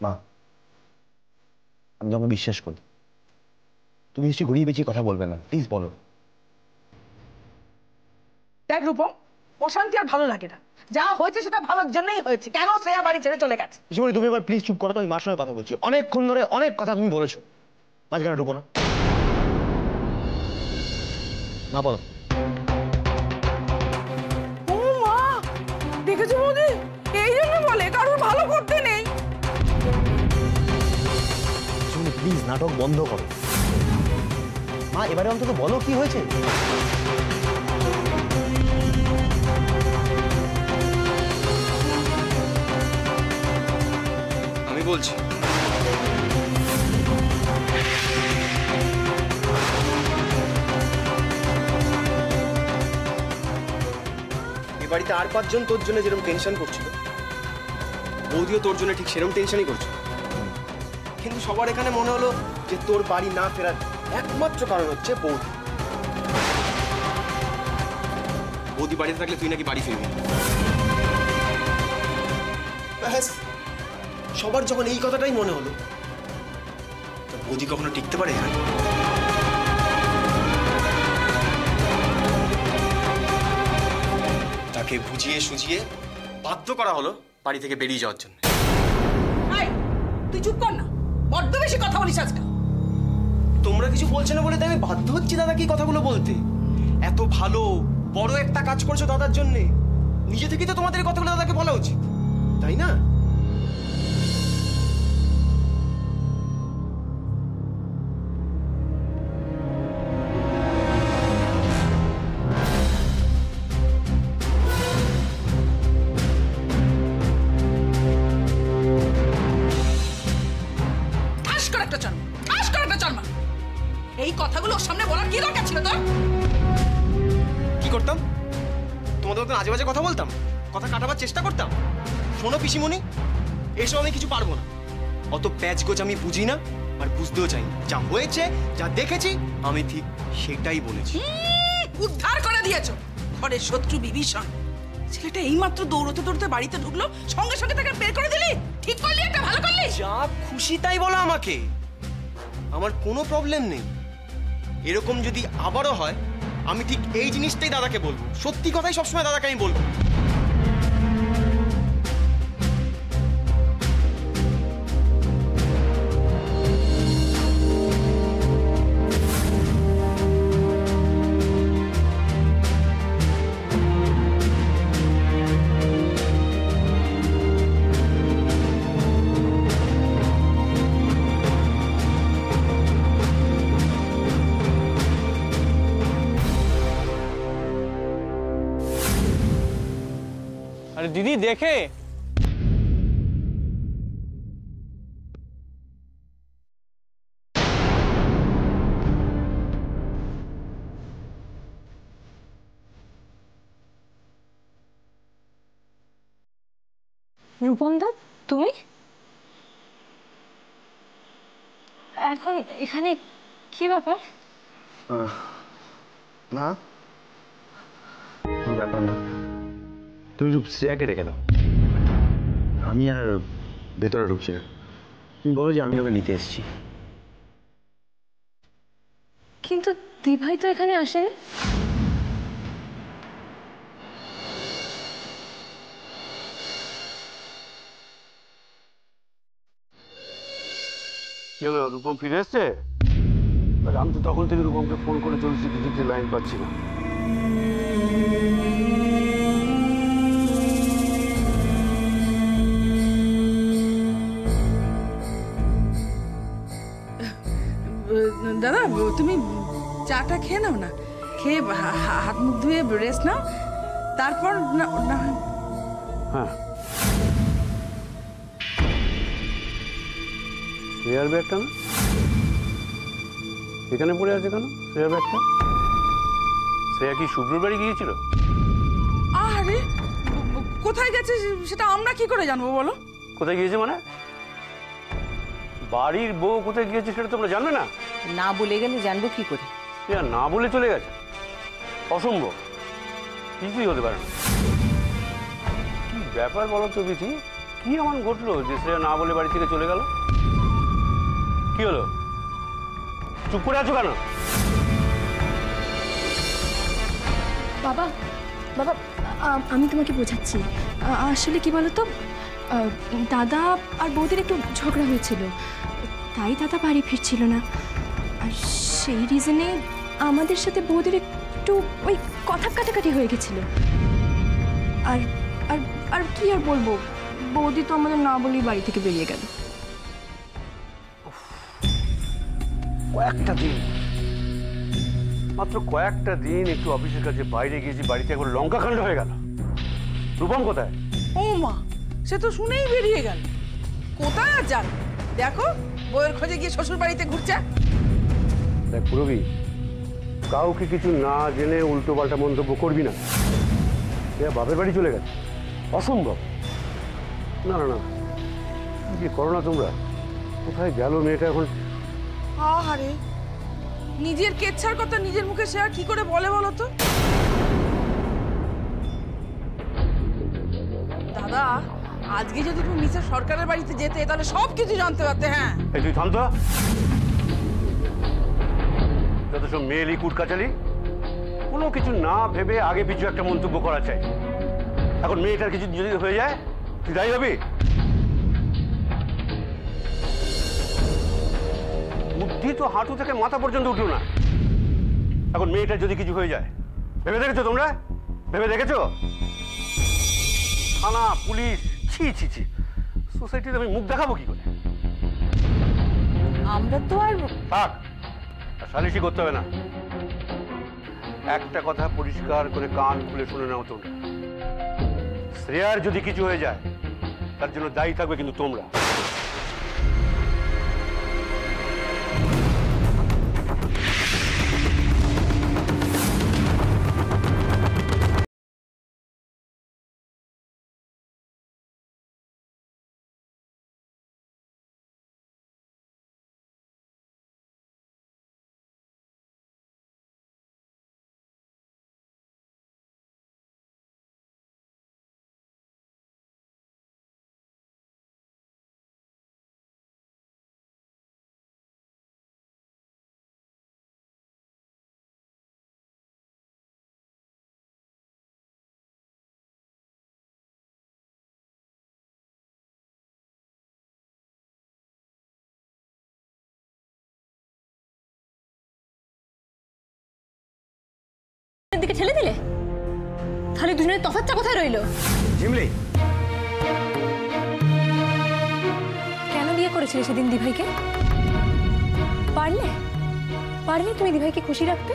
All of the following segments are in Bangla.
মা, আমি তোমাকে বিশ্বাস করি, তুমি নিশ্চয়ই ঘুরিয়ে পেঁচিয়ে কথা বলবে না, প্লিজ বলো। দেখ রূপম, অশান্তি আর ভালো লাগে না। যা হয়েছে সেটা ভালোর জন্যই হয়েছে। কেন শ্রেয়া বাড়ি ছেড়ে চলে গেছে? পিসিমণি, তুমি এবার প্লিজ চুপ করো তো, আমি মার সঙ্গে কথা বলছি। অনেকক্ষণ ধরে অনেক কথা তুমি বলেছো, মাঝখানে ঢুকো না। না বলো। ও মা, দেখেছো বৌদি, এই জন্য বলে কারোর ভালো করতে নেই। পিসিমণি প্লিজ নাটক বন্ধ করো। মা এবারে অন্তত বলো কি হয়েছে। আমি বলছি, এ বাড়িতে আর 5 জন তোর জন্য যেরকম টেনশন করছিল, বৌদিও তোর জন্য ঠিক সেরকম টেনশনই করছিল। কিন্তু সবার এখানে মনে হলো যে তোর বাড়ি না ফেরার একমাত্র কারণ হচ্ছে বৌদি। বৌদি বাড়িতে থাকলে তুই নাকি বাড়ি ফিরবি। ব্যাস, সবার যখন এই কথাটাই মনে হলো, বৌদি কখনো টিকতে পারে এখানে? তাকে বুঝিয়ে সুঝিয়ে বাধ্য করা হলো বাড়ি থেকে বেরিয়ে যাওয়ার জন্য। তুই চুপ কর না, বড্ড বেশি কথা বলিস আজকাল। তোমরা কিছু বলছো না বলে তাই আমি বাধ্য হচ্ছি দাদাকে এই কথাগুলো বলতে। এত ভালো বড় একটা কাজ করছো দাদার জন্য, নিজে থেকেই তো তোমাদের এই কথাগুলো দাদাকে বলা উচিত, তাই না? এই কথাগুলো ওর সামনে বলার কি দরকার ছিল তোর? কি করতাম? তোমাদের মতন আজে বাজে কথা বলতাম, কথা কাটাবার চেষ্টা করতাম? শোনো পিসিমণি, এসব আমি কিছু পারবো না। অত প্যাচ গোছ আমি বুঝি না, আর বুঝতেও চাই না। যা হয়েছে, যা দেখেছি, আমি ঠিক সেটাই বলেছি। উদ্ধার করে দিয়েছো ঘরের শত্রু বিভীষণ। ছেলেটা এইমাত্র দৌড়তে দৌড়তে বাড়িতে ঢুকলো, সঙ্গে সঙ্গে তাকে বের করে দিলি। ঠিক করলি, একটা ভালো করলি। যা খুশি তাই বলো আমাকে, আমার কোনো প্রবলেম নেই। এরকম যদি আবারও হয়, আমি ঠিক এই জিনিসটাই দাদাকে বলবো। সত্যি কথাই সবসময় দাদাকে আমি বলবো। अरे दीदी देखे, রূপম দা, তুমি এখন এখানে? কি ব্যাপার? না, ব্যাপার না, তুমি শ্রেয়াকে রেখে দাও। আমি আর ভেতরে ঢুকছি না। তুমি বলো যে আমি ওকে নিতে এসেছি। কিন্তু দিভাই তো এখানে আসে। রূপম ফিরে এসছে? আমি তো তখন থেকে রূপমকে ফোন করে চলছি, দিদিকে লাইন পাচ্ছি না। দাদা, তুমি চাটা খেয়ে নাও না, খেয়ে হাত মুখ ধুয়ে রেস্ট নাও, তারপর হ্যাঁ। শ্রেয়ার ব্যাগটা না এখানে পড়ে আছে কেন? শ্রেয়ার ব্যাগটা? শ্রেয়া কি শুভ্রর বাড়ি গিয়েছিল? আরে কোথায় গেছে সেটা আমরা কি করে জানবো বলো? কোথায় গিয়েছে মানে? বাড়ির বউ কোথায় গিয়েছে সেটা তোমরা জানবে না? না বলে গেলে জানবো কি করে? শ্রেয়া না বলে চলে গেছে? অসম্ভব, কিছুই হতে পারে না। কি ব্যাপার বলো তো বিধি? কি এমন ঘটলো যে শ্রেয়া না বলে বাড়ি থেকে চলে গেল? কি হলো, চুপ করে আছো কেন? বাবা বাবা আমি তোমাকে বোঝাচ্ছি। আসলে কি বলতো, দাদা আর বৌদির একটু ঝগড়া হয়েছিল, তাই দাদা বাড়ি ফিরছিল না। আর সেই রিজনে আমাদের সাথে বৌদির একটু ওই কথা কাটাকাটি হয়ে গেছিল। আর আর আর কি আর বলবো, বৌদি তো আমাদের না বলেই বাড়ি থেকে বেরিয়ে গেল। কয়েকটা দিন, মাত্র কয়েকটা দিন একটু অফিসের কাছে বাইরে গিয়েছি, বাড়িতে একবার লঙ্কাকাণ্ড হয়ে গেল। রূপম কোথায়? ও মা, সে তো শুনেই বেরিয়ে গেল। কোথায় আর যান, দেখো বউয়ের খোঁজে গিয়ে শ্বশুর বাড়িতে ঘুরছে। দেখ পুরবী, কাউকে কিছু না জেনে উল্টো পাল্টা মন্তব্য করবি না। সে বাপের বাড়ি চলে গেছে, অসম্ভব। না না না, কি করো না তোমরা? কোথায় গেল মেয়েটা এখন? আরে নিজের কেচ্ছার কথা নিজের মুখে সে আর কি করে বলে বলো তো? দাদা, আজকে যদি তুমি মিসেস সরকারের বাড়িতে যেতে তাহলে সব কিছু জানতে পারতে। হ্যাঁ, এই তুই থামতো, যত সব মেয়েলি কুটকাচালি, কোনো কিছু না ভেবে আগে পিছু একটা মন্তব্য করা চাই। এখন মেয়েটার কিছু যদি হয়ে যায় তুই দায়ী হবি? বুদ্ধি তো হাঁটু থেকে মাথা পর্যন্ত উঠলো না। এখন মেয়েটার যদি কিছু হয়ে যায়, ভেবে দেখেছো তোমরা? ভেবে দেখেছো? থানা, পুলিশ, ছি ছি ছি, সোসাইটিতে আমি মুখ দেখাবো কি করে? আমরা তো আর থাক, আর সালিশি করতে হবে না। একটা কথা পরিষ্কার করে কান খুলে শুনে নাও তোমরা, শ্রেয়ার যদি কিছু হয়ে যায় তার জন্য দায়ী থাকবে কিন্তু তোমরা। দিকে ঠেলে দিলে, তাহলে দুজনের তফাৎটা কোথায় রইলো? ঝিমলি, কেন বিয়ে করেছিলে সেদিন দিভাইকে? পারলে পারলে তুমি দিভাইকে খুশি রাখতে?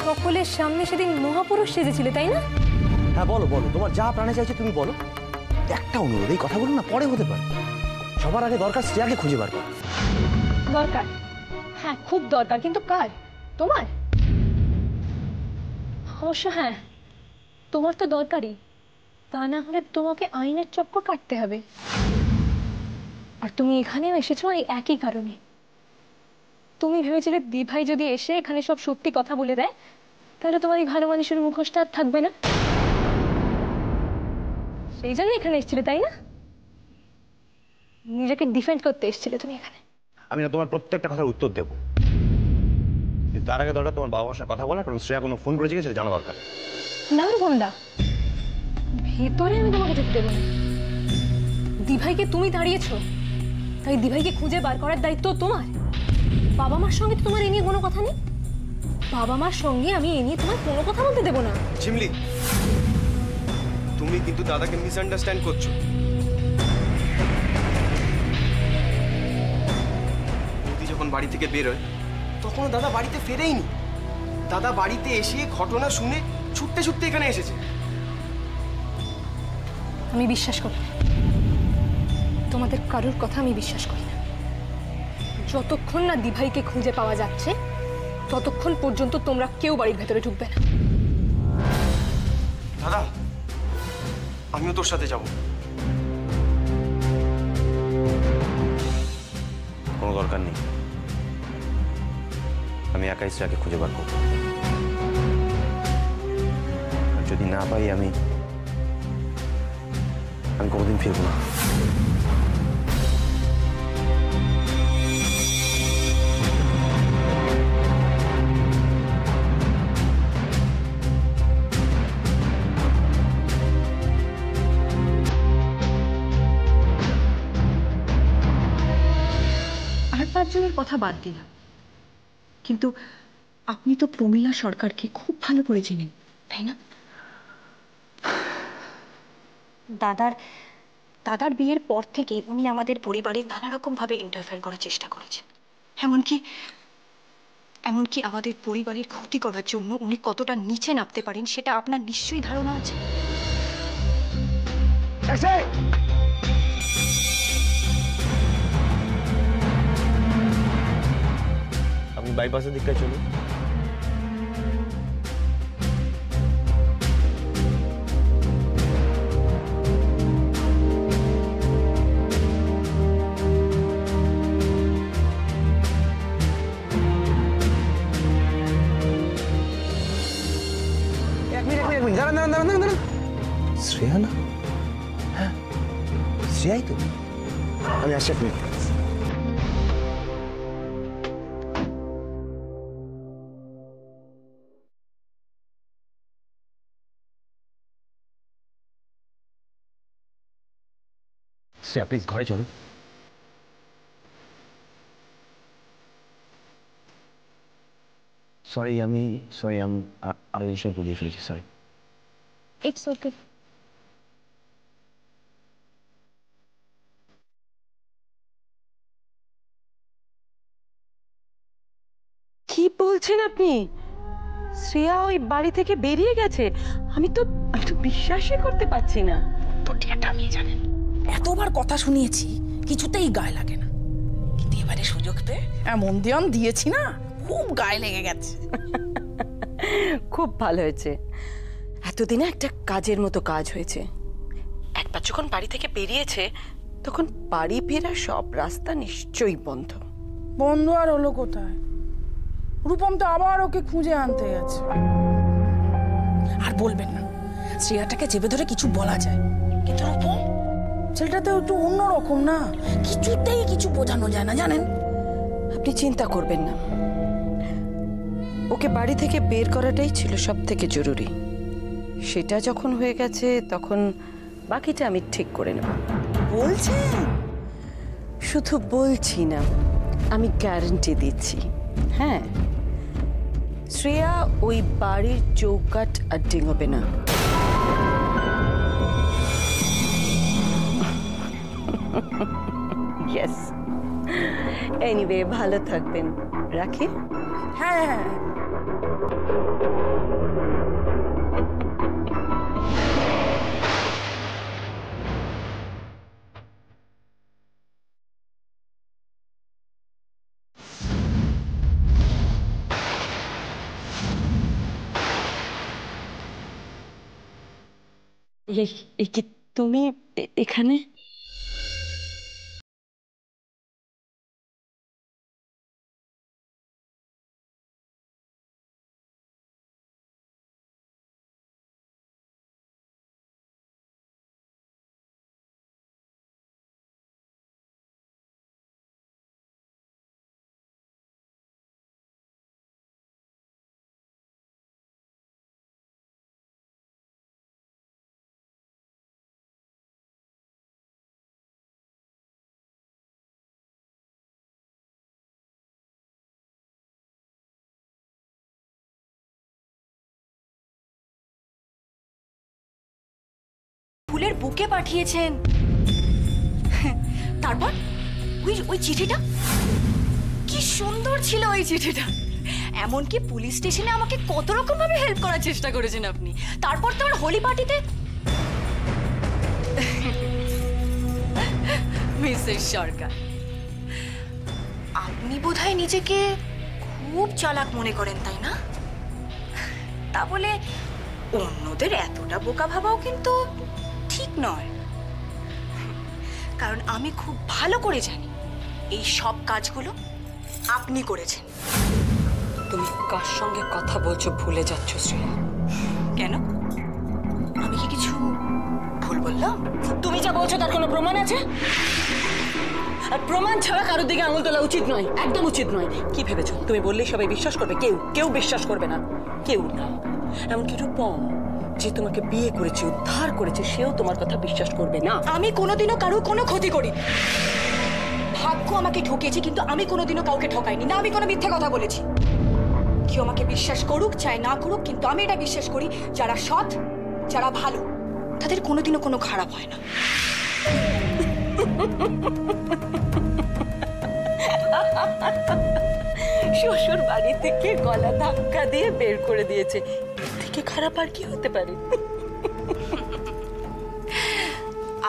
সকলের সামনে সেদিন মহাপুরুষ সেজেছিলে, তাই না? হ্যাঁ বলো বলো, তোমার যা প্রাণে চাইছে তুমি বলো। একটা অনুরোধ, এই কথাগুলো না পরে হতে পারে, সবার আগে দরকার শ্রেয়াকে খুঁজে বার করা। দরকার, হ্যাঁ খুব দরকার, কিন্তু কার? তোমার? অবশ্য হ্যাঁ, তোমার তো দরকারই, তা না হলে তোমাকে আইনের চক্কর কাটতে হবে। আর তুমি এখানেও এসেছো এই একই কারণে। তুমি ভেবেছিলে দিভাই যদি এসে এখানে সব সত্যি কথা বলে দেয় তাহলে তোমার এই ভালো মানুষের মুখোশটা আর থাকবে না। সেই জন্য এখানে এসেছিলে, তাই না? নিজেকে ডিফেন্ড করতে এসেছিলে তুমি এখানে। আমি না তোমার প্রত্যেকটা কথার উত্তর দেবো, কিন্তু তার আগে দরকার তোমার বাবার সাথে কথা বলা, কারণ শ্রেয়া কোনো ফোন করেছে সেটা জানা দরকার। না রূপমদা, ভেতরে আমি তোমাকে যেতে দেবো না। দিভাইকে তুমি দাঁড়িয়েছো, তাই দিভাইকে খুঁজে বার করার দায়িত্ব তোমার। বাবা মার সঙ্গে তো তোমার এ নিয়ে কোনো কথা নেই। বাবা মার সঙ্গে আমি এ নিয়ে তোমার কোনো কথা বলতে দেবো না। ঝিমলি, তুমি কিন্তু দাদাকে মিসআন্ডারস্ট্যান্ড করছো। বৌদি যখন বাড়ি থেকে বেরোয় তখন দাদা বাড়িতে ফেরেইনি। দাদা বাড়িতে এসে ঘটনা শুনে ছুটতে ছুটতে এখানে এসেছে। আমি বিশ্বাস করি না, তোমাদের কারোর কথা আমি বিশ্বাস করি না। যতক্ষণ না দিভাইকে খুঁজে পাওয়া যাচ্ছে ততক্ষণ পর্যন্ত তোমরা কেউ বাড়ির ভেতরে ঢুকবে না। দাদা, আমিও তোর সাথে যাব। কোনো দরকার নেই, আমি একাই শ্রেয়াকে খুঁজে বার করবো। আর যদি না পাই আমি কোনোদিন ফিরবো না। আর 5 জনের কথা বাদ দিলাম, কিন্তু আপনি তো প্রমীলা সরকারকে খুব ভালো করে চেনেন, তাই না? দাদার বিয়ের পর থেকে উনি আমাদের পরিবারে নানা রকম ভাবে ইন্টারফেয়ার করার চেষ্টা করেছেন। এমনকি আমাদের পরিবারের ক্ষতি করার জন্য উনি কতটা নিচে নামতে পারেন সেটা আপনার নিশ্চয়ই ধারণা আছে। আপনি বাইপাসের দিকটায় চলুন। দাঁড়ান। শ্রেয়া না? হ্যাঁ, শ্রেয়াই তো। আমি আসছি এক মিনিট। শ্রেয়া প্লিজ ঘরে চলুন। সরি আমি বিষয় বুঝিয়ে ফেলেছি, সরি। It's okay. কি বলছেন আপনি? শ্রেয়া ওই বাড়ি থেকে বেরিয়ে গেছে? আমি তো বিশ্বাসই করতে পারছি না। পটিয়াটা আমি জানেন, এতবার কথা শুনিয়েছি, কিছুতেই গায়ে লাগে না, কিন্তু এবারে সুযোগ পেয়ে এমন দিয়ন দিয়েছি না, খুব গায়ে লেগে গেছে। খুব ভালো হয়েছে, এতদিনে একটা কাজের মতো কাজ হয়েছে। একবার যখন বাড়ি থেকে বেরিয়েছে তখন বাড়ি ফেরার সব রাস্তা নিশ্চয়ই বন্ধ। বন্ধু আর হলো কোথায়, রূপম তো আবার ওকে খুঁজে আনতে গেছে। আর বলবেন না, শ্রেয়াটাকে চেপে ধরে কিছু বলা যায়, কিন্তু রূপম ছেলেটা তো একটু অন্যরকম না, কিছুতেই কিছু বোঝানো যায় না, জানেন। আপনি চিন্তা করবেন না, ওকে বাড়ি থেকে বের করাটাই ছিল সব থেকে জরুরি। সেটা যখন হয়ে গেছে তখন বাকিটা আমি ঠিক করে নেব। বলছেন? শুধু বলছি না, আমি গ্যারান্টি দিচ্ছি। হ্যাঁ, শ্রেয়া ওই বাড়ির চৌকাঠ আর ডিঙোবে না। ইয়েস। এনিওয়ে, ভালো থাকবেন, রাখি। হ্যাঁ। কি তুমি এখানে? ফুলের বুকে পাঠিয়েছেন, তারপর ওই চিঠিটা কি সুন্দর ছিল। ওই চিঠিটা এমনকি পুলিশ স্টেশনে আমাকে কত রকম ভাবে হেল্প করার চেষ্টা করেছেন আপনি। তারপর তো আমার হোলি পার্টিতে মিসেস সরকার, আপনি বোধহয় নিজেকে খুব চালাক মনে করেন, তাই না? তা বলে অন্যদের এতটা বোকা ভাবাও কিন্তু ঠিক নয়, কারণ আমি খুব ভালো করে জানি এই সব কাজগুলো আপনি করেছেন। তুমি কার সঙ্গে কথা বলছো ভুলে যাচ্ছ শ্রেয়া। কেন? আমি কি কিছু ভুল বললাম? তুমি যা বলছো তার কোনো প্রমাণ আছে? আর প্রমাণ ছাড়া কারোর দিকে আঙুল তোলা উচিত নয়, একদম উচিত নয়। কি ভেবেছো তুমি বললেই সবাই বিশ্বাস করবে? কেউ বিশ্বাস করবে না, কেউ না। এমনকি রূপম যে তোমাকে বিয়ে করেছে, উদ্ধার করেছে, সেও তোমার কথা বিশ্বাস করবে না। আমি কোনোদিনও কারোর কোনো ক্ষতি করি। ভাগ্য আমাকে ঠকিয়েছে, কিন্তু আমি কোনোদিনও কাউকে ঠকাইনি। না আমি কোনো মিথ্যে কথা বলেছি। কেউ আমাকে বিশ্বাস করুক চাই না করুক, কিন্তু আমি এটা বিশ্বাস করি যারা সৎ, যারা ভালো, তাদের কোনোদিনও কোনো খারাপ হয় না। শ্বশুর বাড়ি থেকে গলা ধাক্কা দিয়ে বের করে দিয়েছে, এর থেকে খারাপ আর কি হতে পারে?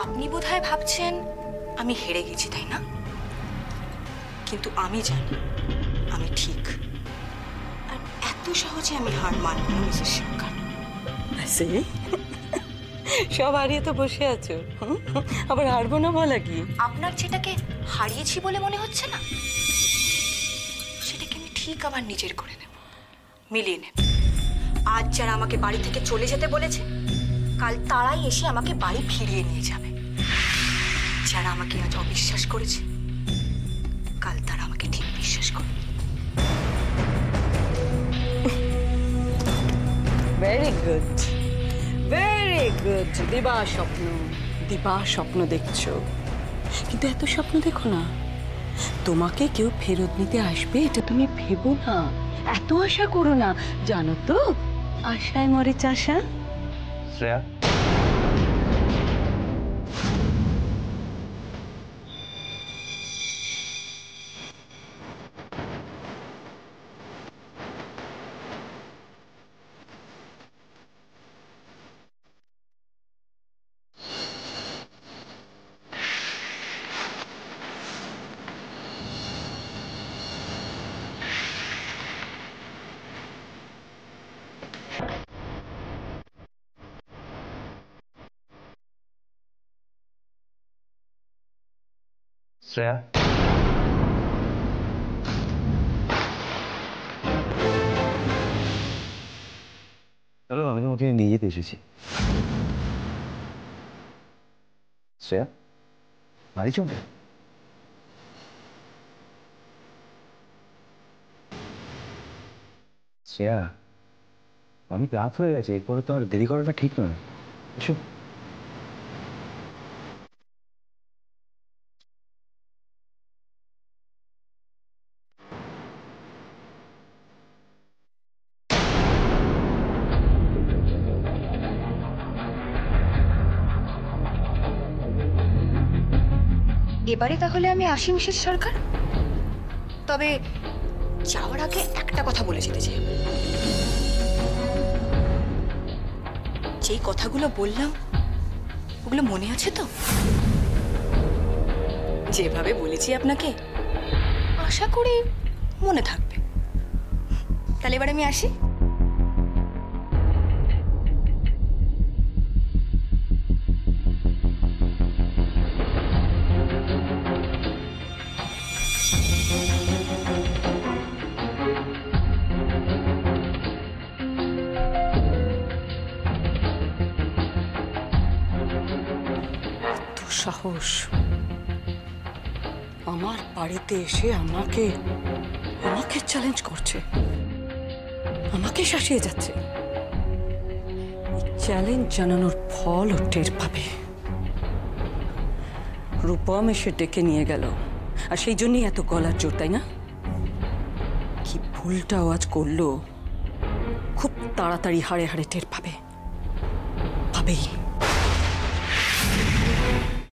আপনি বোধহয় ভাবছেন আমি হেরে গেছি, তাই না? কিন্তু আমি জানি আমি ঠিক, আর এত সহজে আমি হার মানব না মিসেস সরকার। সব হারিয়ে তো বসে আছো, আবার হারবো না বলা কি? আপনার যেটাকে হারিয়েছি বলে মনে হচ্ছে না, সেটাকে আমি ঠিক আবার নিজের করে নেব, মিলিয়ে নেব। আজ যারা আমাকে বাড়ি থেকে চলে যেতে বলেছে, কাল তারাই এসে আমাকে বাড়ি ফিরিয়ে নিয়ে যাবে। যারা আমাকে আজ অবিশ্বাস করেছে, কাল তারা আমাকে ঠিক বিশ্বাস করবে। Very good, very good. দিবা স্বপ্ন দেখছো, কিন্তু এত স্বপ্ন দেখো না। তোমাকে কেউ ফেরত নিতে আসবে এটা তুমি ভেবো না, এত আশা করো না। জানো তো, আশায় মরে চাষা। শ্রেয়া, শ্রেয়া, চলো আমি তোমাকে নিয়ে যেতে এসেছি। শ্রেয়া, বাড়ি চলবে? শ্রেয়া, অনেক রাত হয়ে গেছে, এরপরে তো আর দেরি করাটা ঠিক নয়। এসো। এবারে তাহলে আমি আসি মিসেস সরকার। তবে যাওয়ার আগে একটা কথা বলে যেতে চাই। যেই কথাগুলো বললাম ওগুলো মনে আছে তো? যেভাবে বলেছি আপনাকে, আশা করি মনে থাকবে। তাহলে এবার আমি আসি। সাহস আমার বাড়িতে এসে আমাকে চ্যালেঞ্জ করছে, আমাকে শাসিয়ে যাচ্ছে। চ্যালেঞ্জ জানানোর ফল ও টের পাবে। রূপম এসে ডেকে নিয়ে গেল, আর সেই জন্যই এত গলার জোর, তাই না? কি ভুলটাও আজ করলো, খুব তাড়াতাড়ি হাড়ে হাড়ে টের পাবেই।